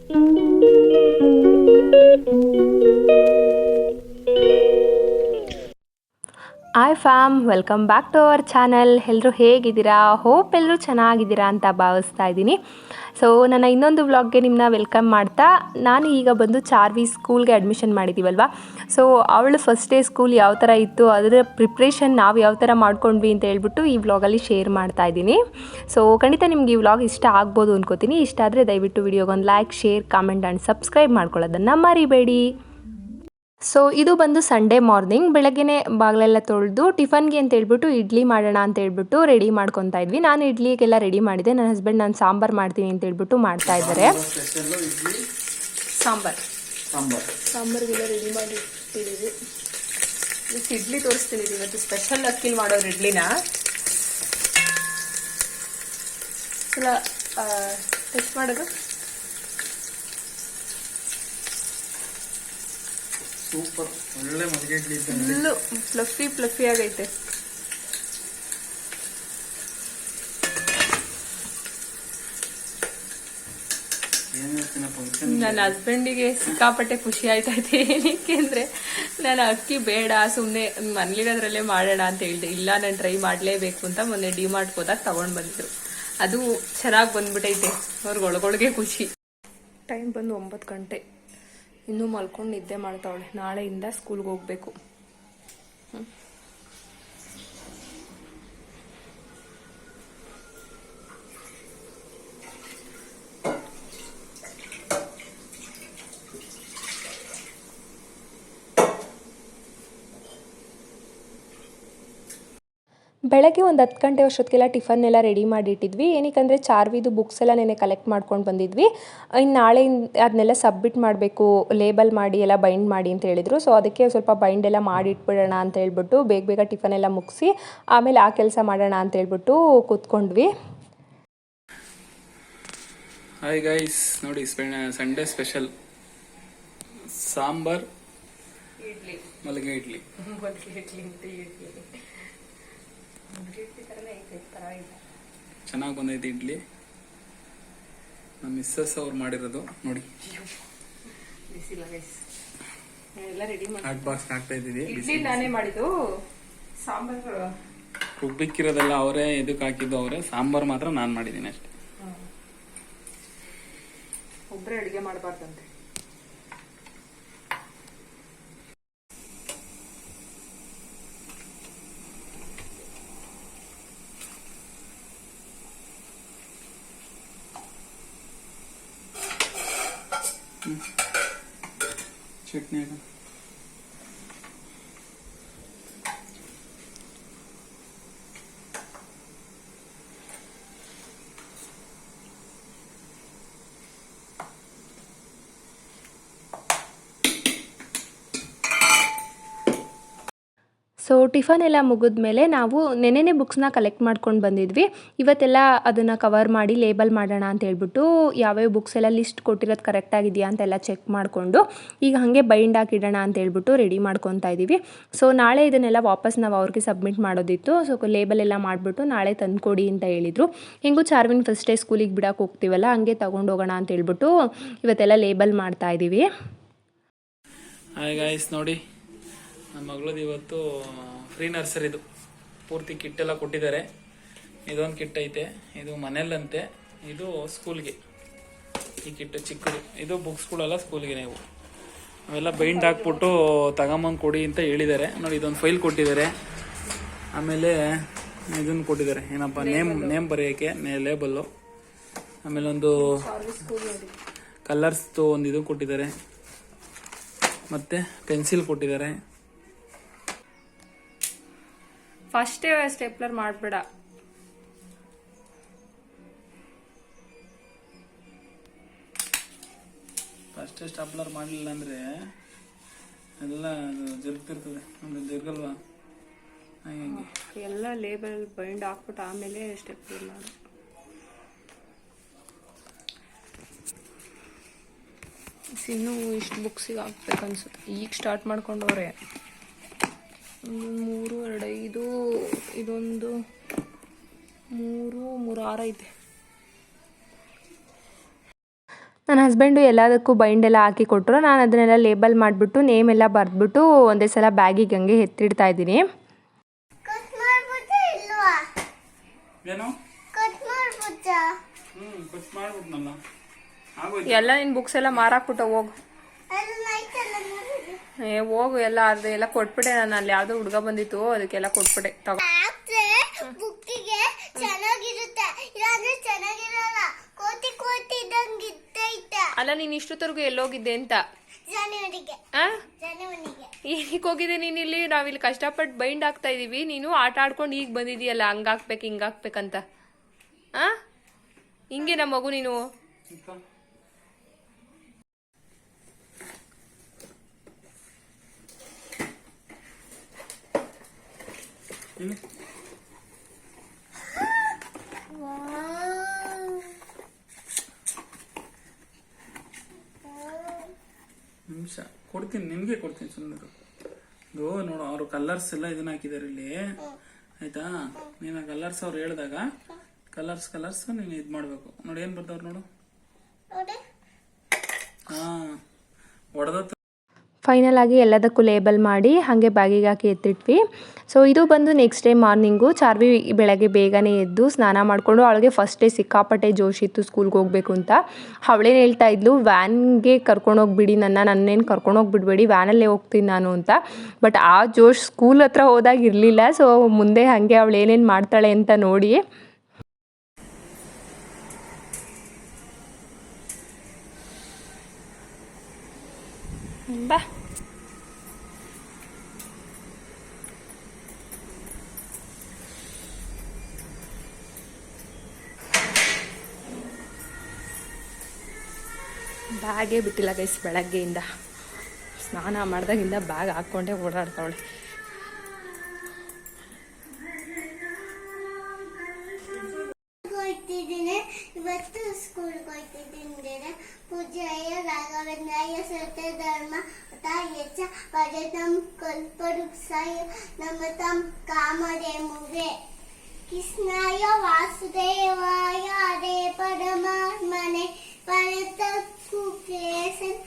Hi fam, welcome back to our channel. ಎಲ್ಲರೂ ಹೇಗಿದ್ದೀರಾ? Hope ಎಲ್ಲರೂ ಚೆನ್ನಾಗಿದ್ದೀರಾ ಅಂತ ಭಾವಿಸ್ತಾ ಇದ್ದೀನಿ. ಸೊ ನನ್ನ ಇನ್ನೊಂದು ವ್ಲಾಗ್ಗೆ ನಿಮ್ಮನ್ನ ವೆಲ್ಕಮ್ ಮಾಡ್ತಾ, ನಾನು ಈಗ ಬಂದು ಚಾರ್ವಿ ಸ್ಕೂಲ್ಗೆ ಅಡ್ಮಿಷನ್ ಮಾಡಿದ್ದೀವಲ್ವ. ಸೊ ಅವಳು ಫಸ್ಟ್ ಡೇ ಸ್ಕೂಲ್ ಯಾವ ಥರ ಇತ್ತು, ಅದರ ಪ್ರಿಪ್ರೇಷನ್ ನಾವು ಯಾವ ಥರ ಮಾಡ್ಕೊಂಡ್ವಿ ಅಂತ ಹೇಳ್ಬಿಟ್ಟು ಈ ವ್ಲಾಗಲ್ಲಿ ಶೇರ್ ಮಾಡ್ತಾ ಇದ್ದೀನಿ. ಸೊ ಖಂಡಿತ ನಿಮ್ಗೆ ಈ ವ್ಲಾಗ್ ಇಷ್ಟ ಆಗ್ಬೋದು ಅನ್ಕೋತೀನಿ. ಇಷ್ಟ ಆದರೆ ದಯವಿಟ್ಟು ವಿಡಿಯೋಗೊಂದು like, share, comment and subscribe ಮಾಡ್ಕೊಳ್ಳೋದನ್ನು ಮರಿಬೇಡಿ. ಸೊ ಇದು ಬಂದು ಸಂಡೇ ಮಾರ್ನಿಂಗ್ ಬೆಳಗ್ಗೆನೇ ಬಾಗಿಲೆಲ್ಲ ತೊಳೆದು ಟಿಫನ್ಗೆ ಅಂತ ಹೇಳ್ಬಿಟ್ಟು ಇಡ್ಲಿ ಮಾಡೋಣ ಅಂತ ಹೇಳ್ಬಿಟ್ಟು ರೆಡಿ ಮಾಡ್ಕೊತಾ ಇದ್ವಿ. ನಾನು ಇಡ್ಲಿಗೆಲ್ಲ ರೆಡಿ ಮಾಡಿದೆ. ನನ್ನ ಹಸ್ಬೆಂಡ್ ನಾನು ಸಾಂಬಾರು ಮಾಡ್ತೀನಿ ಅಂತ ಹೇಳ್ಬಿಟ್ಟು ಮಾಡ್ತಾ ಇದ್ದಾರೆ. ಸಾಂಬಾರಿಗೆಲ್ಲ ರೆಡಿ ಮಾಡಿ ಇಟ್ಟಿದ್ದೀವಿ. ಇಡ್ಲಿ ತೋರಿಸ್ತೀನಿ ಇವತ್ತು ಸ್ಪೆಷಲ್ ಅಕ್ಕಿ ಮಾಡೋರು ಇಡ್ಲಿನ ಟೆಸ್ಟ್ ಮಾಡೋದು. ಸೂಪರ್, ಒಳ್ಳೆ ಮಲ್ಲಿಗೆ ಇಡ್ಲಿ, ಫುಲ್ಲು ಫ್ಲಫಿ ಆಗೈತೆ. ನನ್ನ ಹಸ್ಬೆಂಡಿಗೆ ಸಿಕ್ಕಾಪಟ್ಟೆ ಖುಷಿ ಆಯ್ತೈತೆ. ಏನಕ್ಕೆ ಅಂದ್ರೆ ನಾನು ಅಕ್ಕಿ ಬೇಡ, ಸುಮ್ಮನೆ ಮನೇಲಿರೋದ್ರಲ್ಲೇ ಮಾಡೋಣ ಅಂತ ಹೇಳಿದೆ. ಇಲ್ಲ, ನಾನು ಟ್ರೈ ಮಾಡಲೇಬೇಕು ಅಂತ ಮೊನ್ನೆ ಡಿಮಾರ್ಟ್ ಹೋದಾಗ ತಗೊಂಡು ಬಂದಿದ್ರು. ಅದು ಚೆನ್ನಾಗಿ ಬಂದ್ಬಿಟ್ಟೈತೆ. ಅವ್ರಿಗೆ ಒಳಗೊಳಗೆ ಖುಷಿ. ಟೈಮ್ ಬಂದು 9 ಗಂಟೆ. ಇನ್ನೂ ಮಲ್ಕೊಂಡು ನಿದ್ದೆ ಮಾಡ್ತಾವಳೆ. ನಾಳೆಯಿಂದ ಸ್ಕೂಲ್ಗೆ ಹೋಗ್ಬೇಕು. ಬೆಳಗ್ಗೆ ಒಂದು 10 ಗಂಟೆ ಅಷ್ಟೊತ್ತಿಗೆಲ್ಲ ಟಿಫನ್ ಎಲ್ಲ ರೆಡಿ ಮಾಡಿಟ್ಟಿದ್ವಿ. ಏನಕ್ಕೆ ಚಾರ್ವಿದು ಬುಕ್ಸ್ ಎಲ್ಲ ನೆನೆ ಕಲೆಕ್ಟ್ ಮಾಡ್ಕೊಂಡು ಬಂದಿದ್ವಿ. ಇನ್ನು ನಾಳೆ ಅದನ್ನೆಲ್ಲ ಸಬ್ಮಿಟ್ ಮಾಡಬೇಕು, ಲೇಬಲ್ ಮಾಡಿ ಎಲ್ಲ ಬೈಂಡ್ ಮಾಡಿ ಅಂತ ಹೇಳಿದರು. ಸೊ ಅದಕ್ಕೆ ಸ್ವಲ್ಪ ಬೈಂಡ್ ಎಲ್ಲ ಮಾಡಿ ಇಟ್ಬಿಡೋಣ ಅಂತ ಹೇಳ್ಬಿಟ್ಟು ಬೇಗ ಟಿಫನ್ ಎಲ್ಲ ಮುಗಿಸಿ ಆಮೇಲೆ ಆ ಕೆಲಸ ಮಾಡೋಣ ಅಂತ ಹೇಳ್ಬಿಟ್ಟು ಕೂತ್ಕೊಂಡ್ವಿ. ಹಾಯ್ ಗೈಸ್, ನೋಡಿ ಸಂಡೇ ಸ್ಪೆಷಲ್ ಸಾಂಬಾರ್, ಇಡ್ಲಿ, ಮಲ್ಲಿಗೆ ಇಡ್ಲಿ. ಚೆನ್ನಾಗಿ ಬಂದೈತೆ ಇಡ್ಲಿ. ನಮ್ಮ ಮಿಸ್ಸಸ್ ಅವ್ರು ಮಾಡಿರೋದು ನೋಡಿ. ಹಾಟ್ ಬಾಕ್ಸ್ ಹಾಕ್ತಾ ಇದ್ದೀವಿ. ನಾನೇ ಮಾಡಿದ್ದು. ಸಾಂಬಾರ್ ರುಬ್ಬಿಕ್ಕಿರೋದೆಲ್ಲ ಅವರೇ, ಇದಕ್ಕೆ ಹಾಕಿದ್ದು ಅವರೇ. ಸಾಂಬಾರ್ ಮಾತ್ರ ನಾನು ಮಾಡಿದ್ದೀನಿ ಅಷ್ಟೇ. ಒಬ್ಬರೇ ಅಡುಗೆ ಮಾಡಬಾರ್ದಂತೆ. ಚಟ್ನಿ ಸೊ ಟಿಫನ್ ಎಲ್ಲ ಮುಗಿದ್ಮೇಲೆ ನಾವು ನೆನೆನೆ ಬುಕ್ಸ್ನ ಕಲೆಕ್ಟ್ ಮಾಡ್ಕೊಂಡು ಬಂದಿದ್ವಿ. ಇವತ್ತೆಲ್ಲ ಅದನ್ನು ಕವರ್ ಮಾಡಿ ಲೇಬಲ್ ಮಾಡೋಣ ಅಂತ ಹೇಳ್ಬಿಟ್ಟು ಯಾವ್ಯಾವ ಬುಕ್ಸ್ ಎಲ್ಲ ಲಿಸ್ಟ್ ಕೊಟ್ಟಿರೋದು ಕರೆಕ್ಟಾಗಿದೆಯಾ ಅಂತೆಲ್ಲ ಚೆಕ್ ಮಾಡಿಕೊಂಡು ಈಗ ಹಾಗೆ ಬೈಂಡ್ ಹಾಕಿಡೋಣ ಅಂತ ಹೇಳ್ಬಿಟ್ಟು ರೆಡಿ ಮಾಡ್ಕೊತಾ ಇದ್ದೀವಿ. ಸೊ ನಾಳೆ ಇದನ್ನೆಲ್ಲ ವಾಪಸ್ ನಾವು ಅವ್ರಿಗೆ ಸಬ್ಮಿಟ್ ಮಾಡೋದಿತ್ತು. ಸೊ ಲೇಬಲ್ ಎಲ್ಲ ಮಾಡಿಬಿಟ್ಟು ನಾಳೆ ತಂದುಕೊಡಿ ಅಂತ ಹೇಳಿದರು. ಹೆಂಗೂ ಚಾರ್ವಿನ್ ಫಸ್ಟ್ ಡೇ ಸ್ಕೂಲಿಗೆ ಬಿಡೋಕೆ ಹೋಗ್ತೀವಲ್ಲ, ಹಂಗೆ ತೊಗೊಂಡು ಹೋಗೋಣ ಅಂತ ಹೇಳ್ಬಿಟ್ಟು ಇವತ್ತೆಲ್ಲ ಲೇಬಲ್ ಮಾಡ್ತಾ ಇದ್ದೀವಿ. ಹಾಯ್ ಗಾಯ್ಸ್, ನೋಡಿ ನಮ್ಮ ಮಗಳದ್ದು ಇವತ್ತು ಫ್ರೀ ನರ್ಸರಿದು ಪೂರ್ತಿ ಕಿಟ್ ಎಲ್ಲ ಕೊಟ್ಟಿದ್ದಾರೆ. ಇದೊಂದು ಕಿಟ್ ಐತೆ, ಇದು ಮನೆಯಲ್ಲಂತೆ, ಇದು ಸ್ಕೂಲ್ಗೆ. ಈ ಕಿಟ್ ಚಿಕ್ಕದು, ಇದು ಬುಕ್ಸ್ಗಳೆಲ್ಲ ಸ್ಕೂಲ್ಗೆ. ನೀವು ಅವೆಲ್ಲ ಬೈಂಡ್ ಹಾಕ್ಬಿಟ್ಟು ತಗೊಂಬಂದು ಕೊಡಿ ಅಂತ ಹೇಳಿದ್ದಾರೆ. ನೋಡಿ, ಇದೊಂದು ಫೈಲ್ ಕೊಟ್ಟಿದ್ದಾರೆ. ಆಮೇಲೆ ಇದನ್ನು ಕೊಟ್ಟಿದ್ದಾರೆ, ಏನಪ್ಪ ನೇಮ್ ಬರೆಯೋಕ್ಕೆ ಲೇಬಲ್ಲು. ಆಮೇಲೆ ಒಂದು ಕಲರ್ಸ್ದು ಒಂದು ಇದು ಕೊಟ್ಟಿದ್ದಾರೆ, ಮತ್ತು ಪೆನ್ಸಿಲ್ ಕೊಟ್ಟಿದ್ದಾರೆ. ಫಸ್ಟೇ ಸ್ಟೆಪ್ಲರ್ ಮಾಡಬೇಡ. ಫಸ್ಟೇ ಸ್ಟೆಪ್ಲರ್ ಮಾಡಲಿಲ್ಲ ಅಂದರೆ ಎಲ್ಲ ಜರುಗ್ತಿರ್ತದೆ, ಅಂದರೆ ಜರುಗಲ್ವಾ? ಹಾಗೆ ಎಲ್ಲ ಲೇಬಲ್ ಬೈಂಡ್ ಹಾಕ್ಬಿಟ್ಟು ಆಮೇಲೆ ಸ್ಟೆಪ್ಲರ್ ಮಾಡು. ಇನ್ನೂ ಇಷ್ಟು ಬುಕ್ಸಿಗೆ ಹಾಕ್ಬೇಕು ಅನ್ಸುತ್ತೆ. ಈಗ ಸ್ಟಾರ್ಟ್ ಮಾಡ್ಕೊಂಡವ್ರೆ. 3, 2, 5, ಇದೊಂದು 3, 3, 6 ಐತೆ. ನನ್ನ ಹಸ್ಬೆಂಡು ಎಲ್ಲದಕ್ಕೂ ಬೈಂಡೆಲ್ಲ ಹಾಕಿ ಕೊಟ್ಟರು. ನಾನು ಅದನ್ನೆಲ್ಲ ಲೇಬಲ್ ಮಾಡಿಬಿಟ್ಟು ನೇಮ್ ಎಲ್ಲ ಬರೆದ್ಬಿಟ್ಟು ಒಂದೇ ಸಲ ಬ್ಯಾಗಿಗೆ ಹಂಗೆ ಎತ್ತಿಡ್ತಾ ಇದ್ದೀನಿ. ಎಲ್ಲ ನಿನ್ನ ಬುಕ್ಸ್ ಎಲ್ಲ ಮಾರಾಕ್ಬಿಟ್ಟು ಹೋಗು. ಹೋಗು, ಎಲ್ಲ ಅದೆಲ್ಲ ಕೊಟ್ಬಿಟ್ಟೆ. ನಾನು ಅಲ್ಲಿ ಯಾವುದೋ ಹುಡುಗ ಬಂದಿತ್ತು, ಅದಕ್ಕೆಲ್ಲ ಕೊಟ್ಬಿಟ್ಟೆ. ತಗೋ, ಬುಕ್ಕಿಗೆ ಚೆನ್ನಾಗಿರುತ್ತೆ, ಇಲ್ಲಾಂದ್ರೆ ಚೆನ್ನಾಗಿರಲ್ಲ. ಕೋತಿ ಕೋತಿ ಇದ್ದಂಗೆ ಇತ್ತೈತೆ. ಅಲ್ಲ, ನೀನು ಇಷ್ಟೊತ್ತರೆಗೂ ಎಲ್ಲೋಗಿದ್ದೆ ಅಂತ? ಜಾನುವಾರಿಗೆ. ಏನಕ್ಕೆ ಹೋಗಿದೆ ನೀನು? ಇಲ್ಲಿ ನಾವಿಲ್ಲಿ ಕಷ್ಟಪಟ್ಟು ಬೈಂಡ್ ಆಗ್ತಾ ಇದೀವಿ, ನೀನು ಆಟ ಆಡ್ಕೊಂಡು ಈಗ ಬಂದಿದೀಯಲ್ಲ, ಹಂಗಾಕ್ಬೇಕು ಹಿಂಗಾಕ್ಬೇಕಂತ. ಹಿಂಗೆ ನಮ್ಮ ಮಗು ನೀನು. ನಿಮಿಷ ಕೊಡ್ತೀನಿ, ನಿನ್ಗೆ ಕೊಡ್ತೀನಿ ಸುಮ್ಮನೆ. ಇದು ನೋಡು, ಅವರು ಕಲರ್ಸ್ ಎಲ್ಲ ಇದನ್ನ ಹಾಕಿದಾರೆ ಇಲ್ಲಿ, ಆಯ್ತಾ? ನೀನು ಕಲರ್ಸ್ ಅವ್ರು ಹೇಳಿದಾಗ ಕಲರ್ಸ್ ನೀನು ಇದು ಮಾಡ್ಬೇಕು. ನೋಡಿ ಏನ್ ಬರ್ತಾವ್ರು ನೋಡು. ಹಾ, ಹೊಡೆದ ಫೈನಲ್ ಆಗಿ ಎಲ್ಲದಕ್ಕೂ ಲೇಬಲ್ ಮಾಡಿ ಹಾಗೆ ಬ್ಯಾಗಿಗೆ ಹಾಕಿ ಎತ್ತಿಟ್ವಿ. ಸೊ ಇದು ಬಂದು ನೆಕ್ಸ್ಟ್ ಡೇ ಮಾರ್ನಿಂಗು. ಚಾರ್ವಿ ಬೆಳಗ್ಗೆ ಬೇಗನೆ ಎದ್ದು ಸ್ನಾನ ಮಾಡಿಕೊಂಡು, ಅವಳಿಗೆ ಫಸ್ಟ್ ಡೇ ಸಿಕ್ಕಾಪಟ್ಟೆ ಜೋಶ್ ಇತ್ತು ಸ್ಕೂಲ್ಗೆ ಹೋಗಬೇಕು ಅಂತ. ಅವಳೇನು ಹೇಳ್ತಾ ಇದ್ಲು, ವ್ಯಾನ್ಗೆ ಕರ್ಕೊಂಡೋಗ್ಬಿಡಿ ನನ್ನೇನು ಕರ್ಕೊಂಡೋಗ್ಬಿಡ್ಬೇಡಿ, ವ್ಯಾನಲ್ಲೇ ಹೋಗ್ತೀನಿ ನಾನು ಅಂತ. ಬಟ್ ಆ ಜೋಶ್ ಸ್ಕೂಲ್ ಹತ್ರ ಹೋದಾಗ ಇರಲಿಲ್ಲ. ಸೊ ಮುಂದೆ ಹಾಗೆ ಅವಳು ಏನೇನು ಮಾಡ್ತಾಳೆ ಅಂತ ನೋಡಿ. ಬಾ, ಬ್ಯಾಗೇ ಬಿಟ್ಟಿಲ್ಲ ಗೈಸ್. ಬೆಳಗ್ಗೆಯಿಂದ ಸ್ನಾನ ಮಾಡ್ದಾಗಿಂದ ಬ್ಯಾಗ್ ಹಾಕ್ಕೊಂಡೇ ಓಡಾಡ್ತಾವಳೆ. ಇವತ್ತು ಸ್ಕೂಲ್ಗೆ ಹೋಗ್ತಿದ್ದೀನಿ. ಪೂಜೆಯ ರಾಘವೇಂದ್ರಾಯ ಸತ್ಯ ಧರ್ಮ ತಾಯಚ ಪರತಂ ಕಲ್ಪವೃಕ್ಷಾಯ ನಮತಂ ಕಾಮಧೇನುವೇ ಕೃಷ್ಣಾಯ ವಾಸುದೇವಾಯ ಹರೇ ಪರಮಾತ್ಮನೇ ಪರತ ಕುಕೇಶನ್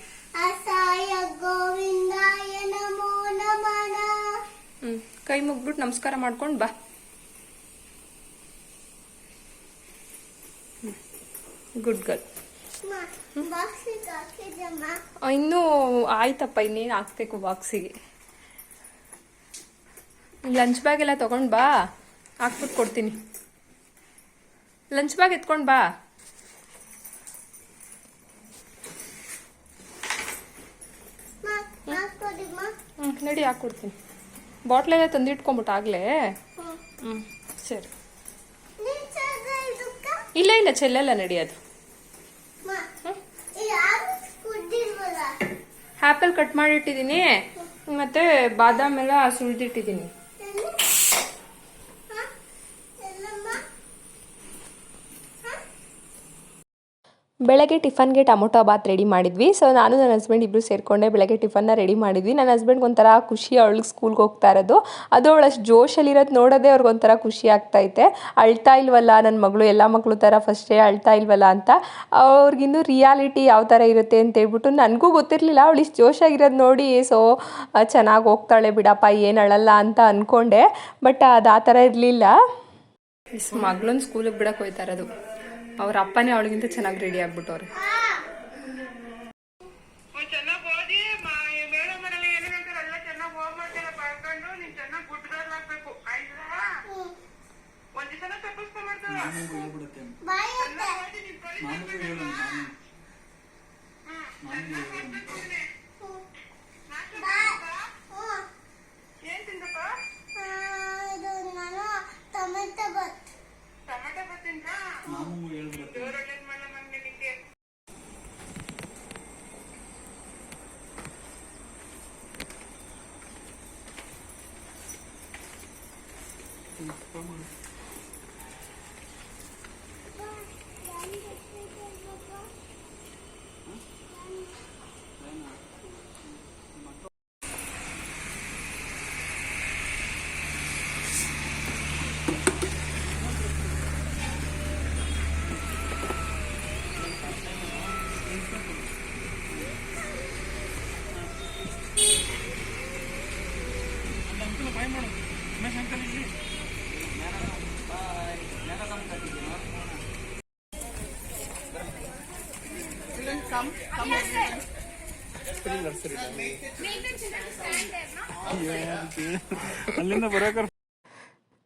ಅಸಾಯ ಗೋವಿಂದಾಯ ನಮೋ ನಮಃ. ಕೈ ಮುಗ್ಬಿಟ್ಟು ನಮಸ್ಕಾರ ಮಾಡ್ಕೊಂಡು ಬಾ. Good girl. ಇನ್ನೂ ಆಯ್ತಪ್ಪ, ಇನ್ನೇನು ಹಾಕ್ಬೇಕು ಬಾಕ್ಸಿಗೆ. ಲಂಚ್ ಬ್ಯಾಗ್ ಎಲ್ಲ ತಗೊಂಡು ಬಾ, ಹಾಕ್ಬಿಟ್ಟು ಕೊಡ್ತೀನಿ. ಲಂಚ್ ಬ್ಯಾಗ್ ಎತ್ಕೊಂಡು ಬಾ. ನಡಿ, ಹಾಕ್ಕೊಡ್ತೀನಿ. ಬಾಟ್ಲೆಲ್ಲ ತಂದಿಟ್ಕೊಂಬಿಟ್ಟು ಆಗ್ಲೇ. ಸರಿ. ಇಲ್ಲ ಚೆಲ್ಲೆಲ್ಲ ನಡಿಯೋದು. ಆ್ಯಪಲ್ ಕಟ್ ಮಾಡಿಟ್ಟಿದ್ದೀನಿ, ಮತ್ತೆ ಬಾದಾಮ್ ಎಲ್ಲ ಸುಳಿದಿಟ್ಟಿದ್ದೀನಿ. ಬೆಳಗ್ಗೆ ಟಿಫನ್ಗೆ ಟೊಮೊಟೊ ಬಾತ್ ರೆಡಿ ಮಾಡಿದ್ವಿ. ಸೊ ನಾನು ನನ್ನ ಹಸ್ಬೆಂಡ್ ಇಬ್ಬರು ಸೇರಿಕೊಂಡೆ ಬೆಳಗ್ಗೆ ಟಿಫನ್ನ ರೆಡಿ ಮಾಡಿದ್ವಿ. ನನ್ನ ಹಸ್ಬೆಂಡ್ಗೆ ಒಂಥರ ಖುಷಿ, ಅವಳಿಗೆ ಸ್ಕೂಲ್ಗೆ ಹೋಗ್ತಾ ಇರೋದು. ಅದು ಅವಳು ಅಷ್ಟು ಜೋಶಲ್ಲಿರೋದು ನೋಡೋದೇ ಅವ್ರಿಗೊಂಥರ ಖುಷಿ ಆಗ್ತೈತೆ. ಅಳ್ತಾ ಇಲ್ವಲ್ಲ ನನ್ನ ಮಗಳು, ಎಲ್ಲ ಮಕ್ಕಳು ಥರ ಫಸ್ಟೇ ಅಳ್ತಾ ಇಲ್ವಲ್ಲ ಅಂತ. ಅವ್ರಿಗಿನ್ನೂ ರಿಯಾಲಿಟಿ ಯಾವ ಥರ ಇರುತ್ತೆ ಅಂತೇಳ್ಬಿಟ್ಟು ನನಗೂ ಗೊತ್ತಿರಲಿಲ್ಲ. ಅವಳು ಇಷ್ಟು ಜೋಶಾಗಿರೋದು ನೋಡಿ, ಸೊ ಚೆನ್ನಾಗಿ ಹೋಗ್ತಾಳೆ ಬಿಡಪ್ಪ, ಏನು ಅಳಲ್ಲ ಅಂತ ಅಂದ್ಕೊಂಡೆ. ಬಟ್ ಅದು ಆ ಥರ ಇರಲಿಲ್ಲ. ಮಗಳನ್ನ ಸ್ಕೂಲಿಗೆ ಬಿಡಕ್ಕೆ ಹೋಗ್ತಾ ಇರೋದು. ಅವ್ರ ಅಪ್ಪನೇ ಅವಳಿಗಿಂತ ಚೆನ್ನಾಗಿ ರೆಡಿ ಆಗ್ಬಿಟ್ಟವ್ರೆ. ಅಲ್ಲಿಂದ ಬರೋಕೆ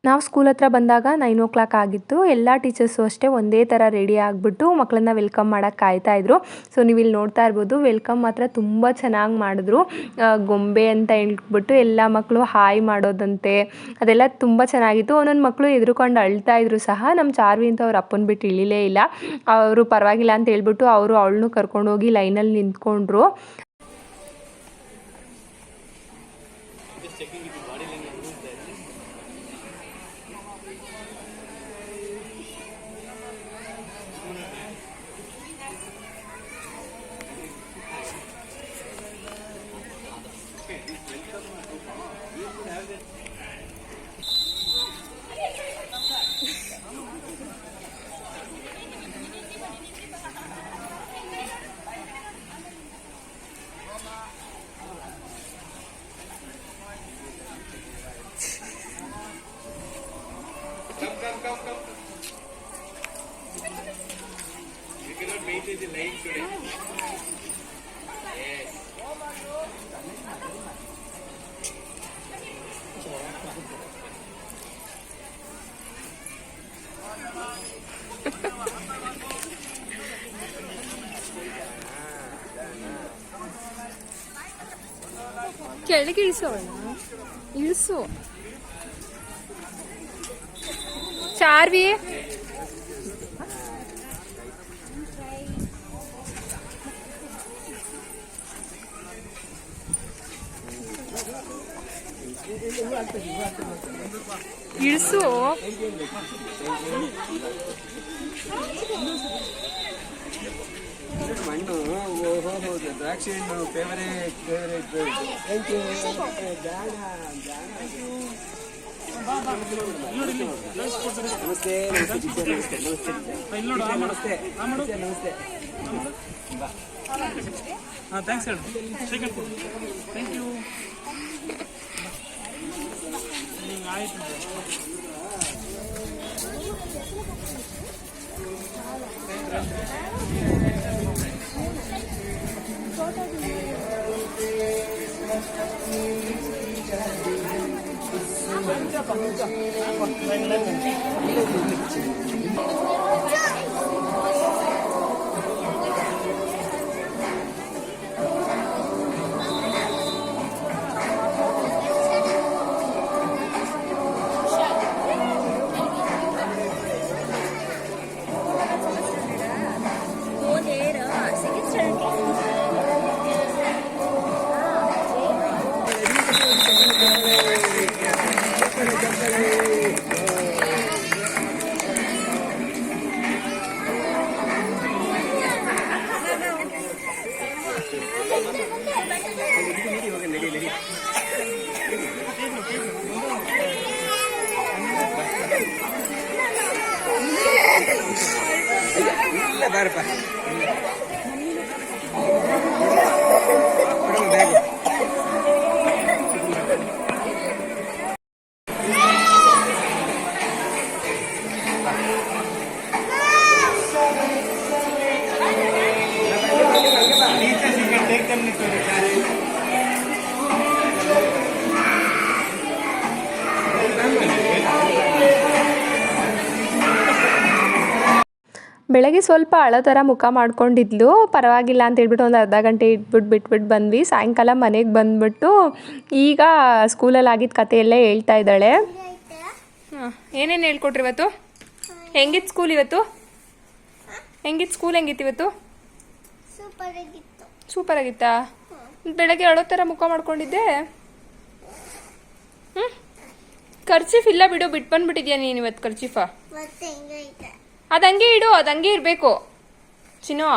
ನಾವು ಸ್ಕೂಲ್ ಹತ್ರ ಬಂದಾಗ 9 ಆಗಿತ್ತು. ಎಲ್ಲ ಟೀಚರ್ಸು ಅಷ್ಟೇ ಒಂದೇ ಥರ ರೆಡಿ ಆಗಿಬಿಟ್ಟು ಮಕ್ಕಳನ್ನ ವೆಲ್ಕಮ್ ಮಾಡೋಕ್ಕೆ ಕಾಯ್ತಾಯಿದ್ರು. ಸೊ ನೀವು ಇಲ್ಲಿ ನೋಡ್ತಾ ಇರ್ಬೋದು, ವೆಲ್ಕಮ್ ಮಾತ್ರ ತುಂಬ ಚೆನ್ನಾಗಿ ಮಾಡಿದ್ರು. ಗೊಂಬೆ ಅಂತ ಹೇಳ್ಬಿಟ್ಟು ಎಲ್ಲ ಮಕ್ಕಳು ಹಾಯ್ ಮಾಡೋದಂತೆ ಅದೆಲ್ಲ ತುಂಬ ಚೆನ್ನಾಗಿತ್ತು. ಒಂದೊಂದು ಮಕ್ಕಳು ಎದುರುಕೊಂಡು ಅಳ್ತಾ ಇದ್ರು ಸಹ. ನಮ್ಮ ಚಾರ್ವಿ ಅಂತ ಅವ್ರ ಅಪ್ಪನ ಬಿಟ್ಟು ಇಳಿಲೇ ಇಲ್ಲ. ಅವರು ಪರವಾಗಿಲ್ಲ ಅಂತ ಹೇಳ್ಬಿಟ್ಟು ಅವರು ಅವಳನ್ನು ಕರ್ಕೊಂಡೋಗಿ ಲೈನಲ್ಲಿ ನಿಂತ್ಕೊಂಡ್ರು. ಕೆಳಗೆ ಇಳಿಸೋಣ, ಇಳಿಸು ಚಾರ್ವಿ. ಇಳಿಸು. ಮಣ್ಣು ಹೌದು, ದ್ರಾಕ್ಷಿ ಹಣ್ಣು ಫೇವರೇಟ್. Thank you. ನಮಸ್ತೆ ಟೀಚರ್. ನಮಸ್ತೆ. ಹಾಂ ಥ್ಯಾಂಕ್ಸ್ ಹೇಳು. Thank you. ಆಯಿತು. ಇಲ್ಲ ಬಾರಪ್ಪ. ಬೆಳಗ್ಗೆ ಸ್ವಲ್ಪ ಅಳೋ ಥರ ಮುಖ ಮಾಡ್ಕೊಂಡಿದ್ಲು. ಪರವಾಗಿಲ್ಲ ಅಂತ ಹೇಳ್ಬಿಟ್ಟು ಒಂದು ಅರ್ಧ ಗಂಟೆ ಬಿಟ್ಬಿಟ್ಟು ಬಂದ್ವಿ. ಸಾಯಂಕಾಲ ಮನೆಗೆ ಬಂದ್ಬಿಟ್ಟು ಈಗ ಸ್ಕೂಲಲ್ಲಿ ಆಗಿದ್ದ ಕತೆ ಎಲ್ಲ ಹೇಳ್ತಾ ಇದ್ದಾಳೆ. ಹಾಂ, ಏನೇನು ಹೇಳ್ಕೊಟ್ರಿ ಇವತ್ತು? ಹೆಂಗಿತ್ತು ಸ್ಕೂಲ್ ಇವತ್ತು? ಹೆಂಗಿತ್ತು ಸ್ಕೂಲ್? ಹೆಂಗಿತ್ತು ಇವತ್ತು? ಸೂಪರ್ ಆಗಿತ್ತಾ? ಬೆಳಗ್ಗೆ ಅಳೋ ಥರ ಮುಖ ಮಾಡ್ಕೊಂಡಿದ್ದೆ. ಹ್ಞೂ, ಖರ್ಚೀಫ್ ಇಲ್ಲ ಬಿಡು, ಬಿಟ್ಟು ಬಂದ್ಬಿಟ್ಟಿದ್ಯಾ ನೀನು ಇವತ್ತು ಖರ್ಚೀಫ? ಅದು ಹಂಗೆ ಇಡು, ಅದು ಹಂಗೆ ಇರಬೇಕು ಚಿನ್ನು.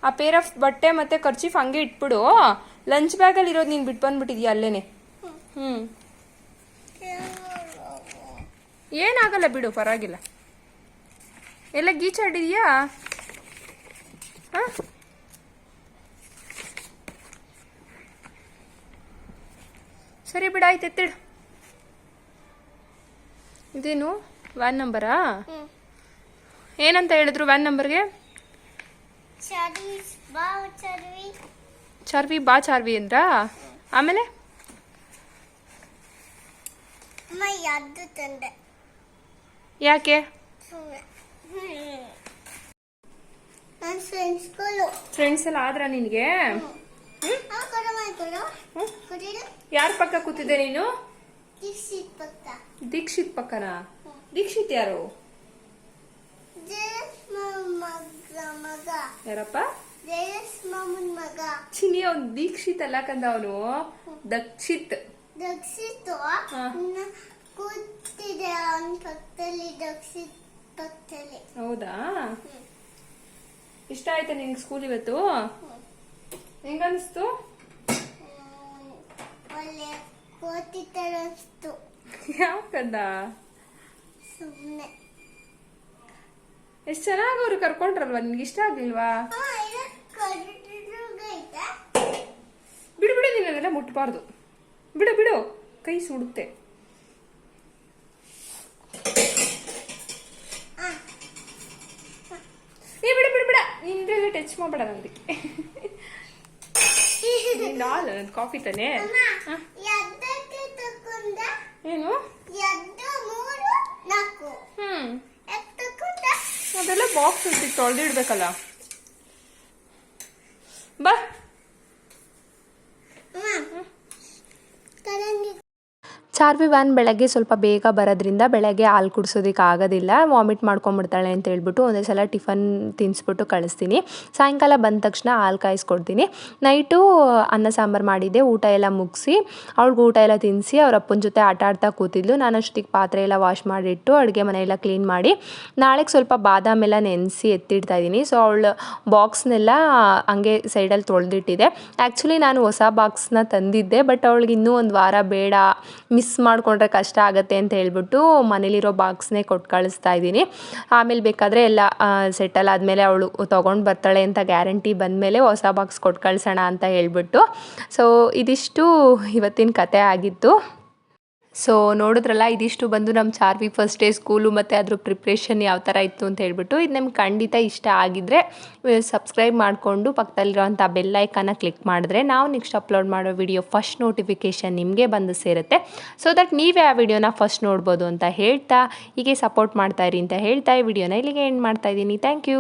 ಆ ಪೇರ್ ಆಫ್ ಬಟ್ಟೆ ಮತ್ತು ಖರ್ಚೀಫ್ ಹಂಗೆ ಇಟ್ಬಿಡು. ಲಂಚ್ ಬ್ಯಾಗಲ್ಲಿ ಇರೋದು ನೀನು ಬಿಟ್ಟು ಬಂದ್ಬಿಟ್ಟಿದ್ಯಾ ಅಲ್ಲೇನೆ. ಹ್ಞೂ, ಏನಾಗಲ್ಲ ಬಿಡು, ಪರವಾಗಿಲ್ಲ. ಎಲ್ಲ ಗೀಚಾಡಿದ್ಯಾ? ಹಾಂ, ಸರಿ ಬಿಡಾಯ್ತು, ಎತ್ತಿಡು. ಇದೇನು ವ್ಯಾನ್ ನಂಬರಾ? ಏನಂತ ಹೇಳಿದ್ರು ವ್ಯಾನ್ ನಂಬರ್ಗೆ? ಬಾ ಚರ್ವಿ ಚಾರ್ವಿ ಬಾ ಚಾರ್ವಿ ಅಂದ್ರ ಆಮೇಲೆ ಅಮ್ಮ ಯಾವ್ದು ತಂದೆ ಯಾಕೆ ನನ್ನ ಫ್ರೆಂಡ್ಸ್ಗಳು ಫ್ರೆಂಡ್ಸ್ ಎಲ್ಲ ಆದ್ರ ನಿನ್ಗೆ ಯಾರ ಪಕ್ಕ ಕೂತಿದ್ದೆ ನೀನು? ದೀಕ್ಷಿತ್ ಪಕ್ಕ. ದೀಕ್ಷಿತ್ ಪಕ್ಕನಾ? ದೀಕ್ಷಿತ್ ಯಾರು? ಮಗ ಯಾರಪ್ಪ? ಜಯಸ್ ಮಾಮನ್ ಮಗ. ಚಿನಿ ಅವ್ನು ದೀಕ್ಷಿತ್ ಅಲ್ಲ ಕಂದ, ಅವನು ದಕ್ಷಿತ್. ದಕ್ಷಿತ್ ಕೂತಿದೆ ಅವನ ಪಕ್ಕದಲ್ಲಿ, ದಕ್ಷಿತ್ ಪಕ್ಕದಲ್ಲಿ. ಹೌದಾ? ಇಷ್ಟ ಆಯ್ತಾ ನಿನ್ಗೆ ಸ್ಕೂಲ್ ಇವತ್ತು? ಹೆಂಗನ್ಸ್ತು? ಒಳ್ಳೆ ಕೋತಿ ತರ ಅನ್ಸ್ತು. ಯಾಕಂದ? ಸುಮ್ಮನೆ. ಎಷ್ಟ್ ಚೆನ್ನಾಗಿ ಅವ್ರು ಕರ್ಕೊಂಡ್ರಲ್ವಾ, ನಿನ್ಗೆ ಇಷ್ಟ ಆಗ್ಲಿಲ್ವಾ? ಬಿಡು ಬಿಡು, ನೀನೆಲ್ಲ ಮುಟ್ಬಾರ್ದು. ಬಿಡು ಬಿಡು, ಕೈ ಸುಡುತ್ತೆ. ಏ ಬಿಡು ಬಿಡು ಬಿಡ, ನಿಂದೆಲ್ಲ ಟಚ್ ಮಾಡಬೇಡ ನನಗೆ. ಕಾಫಿ ತಾನೆ? ಏನು? ಅದೆಲ್ಲ ಬಾಕ್ಸ್ ತೊಳೆದಿಡ್ಬೇಕಲ್ಲ. ಬಾ. ಚಾರ್ವಿ ವ್ಯಾನ್ ಬೆಳಗ್ಗೆ ಸ್ವಲ್ಪ ಬೇಗ ಬರೋದ್ರಿಂದ ಬೆಳಗ್ಗೆ ಹಾಲು ಕುಡಿಸೋದಕ್ಕೆ ಆಗೋದಿಲ್ಲ, ವಾಮಿಟ್ ಮಾಡ್ಕೊಂಬಿಡ್ತಾಳೆ ಅಂತ ಹೇಳ್ಬಿಟ್ಟು ಒಂದೇ ಸಲ ಟಿಫನ್ ತಿನ್ನಿಸ್ಬಿಟ್ಟು ಕಳಿಸ್ತೀನಿ. ಸಾಯಂಕಾಲ ಬಂದ ತಕ್ಷಣ ಹಾಲು ಕಾಯಿಸ್ಕೊಡ್ತೀನಿ. ನೈಟು ಅನ್ನ ಸಾಂಬಾರು ಮಾಡಿದ್ದೆ, ಊಟ ಎಲ್ಲ ಮುಗಿಸಿ ಅವಳಿಗೆ ಊಟ ಎಲ್ಲ ತಿನ್ನಿಸಿ ಅವ್ರ ಅಪ್ಪನ ಜೊತೆ ಆಟ ಆಡ್ತಾ ಕೂತಿದ್ಲು. ನಾನು ಅಷ್ಟೊತ್ತಿಗೆ ಪಾತ್ರೆ ಎಲ್ಲ ವಾಶ್ ಮಾಡಿಟ್ಟು ಅಡುಗೆ ಮನೆಯೆಲ್ಲ ಕ್ಲೀನ್ ಮಾಡಿ ನಾಳೆಗೆ ಸ್ವಲ್ಪ ಬಾದಾಮ್ ಎಲ್ಲ ನೆನೆಸಿ ಎತ್ತಿಡ್ತಾ ಇದ್ದೀನಿ. ಸೊ ಅವಳು ಬಾಕ್ಸ್ನೆಲ್ಲ ಹಂಗೆ ಸೈಡಲ್ಲಿ ತೊಳೆದಿಟ್ಟಿದೆ. ಆ್ಯಕ್ಚುಲಿ ನಾನು ಹೊಸ ಬಾಕ್ಸ್ನ ತಂದಿದ್ದೆ, ಬಟ್ ಅವಳಿಗೆ ಇನ್ನೂ ಒಂದು ವಾರ ಬೇಡ, ಮಿಸ್ ಮಾಡಿಕೊಂಡ್ರೆ ಕಷ್ಟ ಆಗುತ್ತೆ ಅಂತ ಹೇಳ್ಬಿಟ್ಟು ಮನೇಲಿರೋ ಬಾಕ್ಸ್ನೇ ಕೊಟ್ಟು ಕಳಿಸ್ತಾ ಇದ್ದೀನಿ. ಆಮೇಲೆ ಬೇಕಾದರೆ ಎಲ್ಲ ಸೆಟಲ್ ಆದಮೇಲೆ ಅವಳು ತೊಗೊಂಡು ಬರ್ತಾಳೆ ಅಂತ ಗ್ಯಾರಂಟಿ ಬಂದಮೇಲೆ ಹೊಸ ಬಾಕ್ಸ್ ಕೊಟ್ಟು ಕಳಿಸೋಣ ಅಂತ ಹೇಳ್ಬಿಟ್ಟು. ಸೊ ಇದಿಷ್ಟು ಇವತ್ತಿನ ಕತೆ ಆಗಿತ್ತು. ಸೊ ನೋಡಿದ್ರಲ್ಲ, ಇದಿಷ್ಟು ಬಂದು ನಮ್ಮ ಚಾರ್ವಿ ಫಸ್ಟ್ ಡೇ ಸ್ಕೂಲು ಮತ್ತು ಅದ್ರ ಪ್ರಿಪ್ರೇಷನ್ ಯಾವ ಥರ ಇತ್ತು ಅಂತ ಹೇಳ್ಬಿಟ್ಟು. ಇದು ನಿಮ್ಗೆ ಖಂಡಿತ ಇಷ್ಟ ಆಗಿದ್ದರೆ ಸಬ್ಸ್ಕ್ರೈಬ್ ಮಾಡಿಕೊಂಡು ಪಕ್ಕದಲ್ಲಿರೋಂಥ ಬೆಲ್ ಐಕಾನ ಕ್ಲಿಕ್ ಮಾಡಿದ್ರೆ ನಾವು ನೆಕ್ಸ್ಟ್ ಅಪ್ಲೋಡ್ ಮಾಡೋ ವಿಡಿಯೋ ಫಸ್ಟ್ ನೋಟಿಫಿಕೇಷನ್ ನಿಮಗೆ ಬಂದು ಸೇರುತ್ತೆ. ಸೊ ದಟ್ ನೀವೇ ಆ ವಿಡಿಯೋನ ಫಸ್ಟ್ ನೋಡ್ಬೋದು ಅಂತ ಹೇಳ್ತಾ, ಹೀಗೆ ಸಪೋರ್ಟ್ ಮಾಡ್ತಾಯಿರಿ ಅಂತ ಹೇಳ್ತಾ ಈ ವಿಡಿಯೋನ ಇಲ್ಲಿಗೆ ಎಂಡ್ ಮಾಡ್ತಾಯಿದ್ದೀನಿ. Thank you.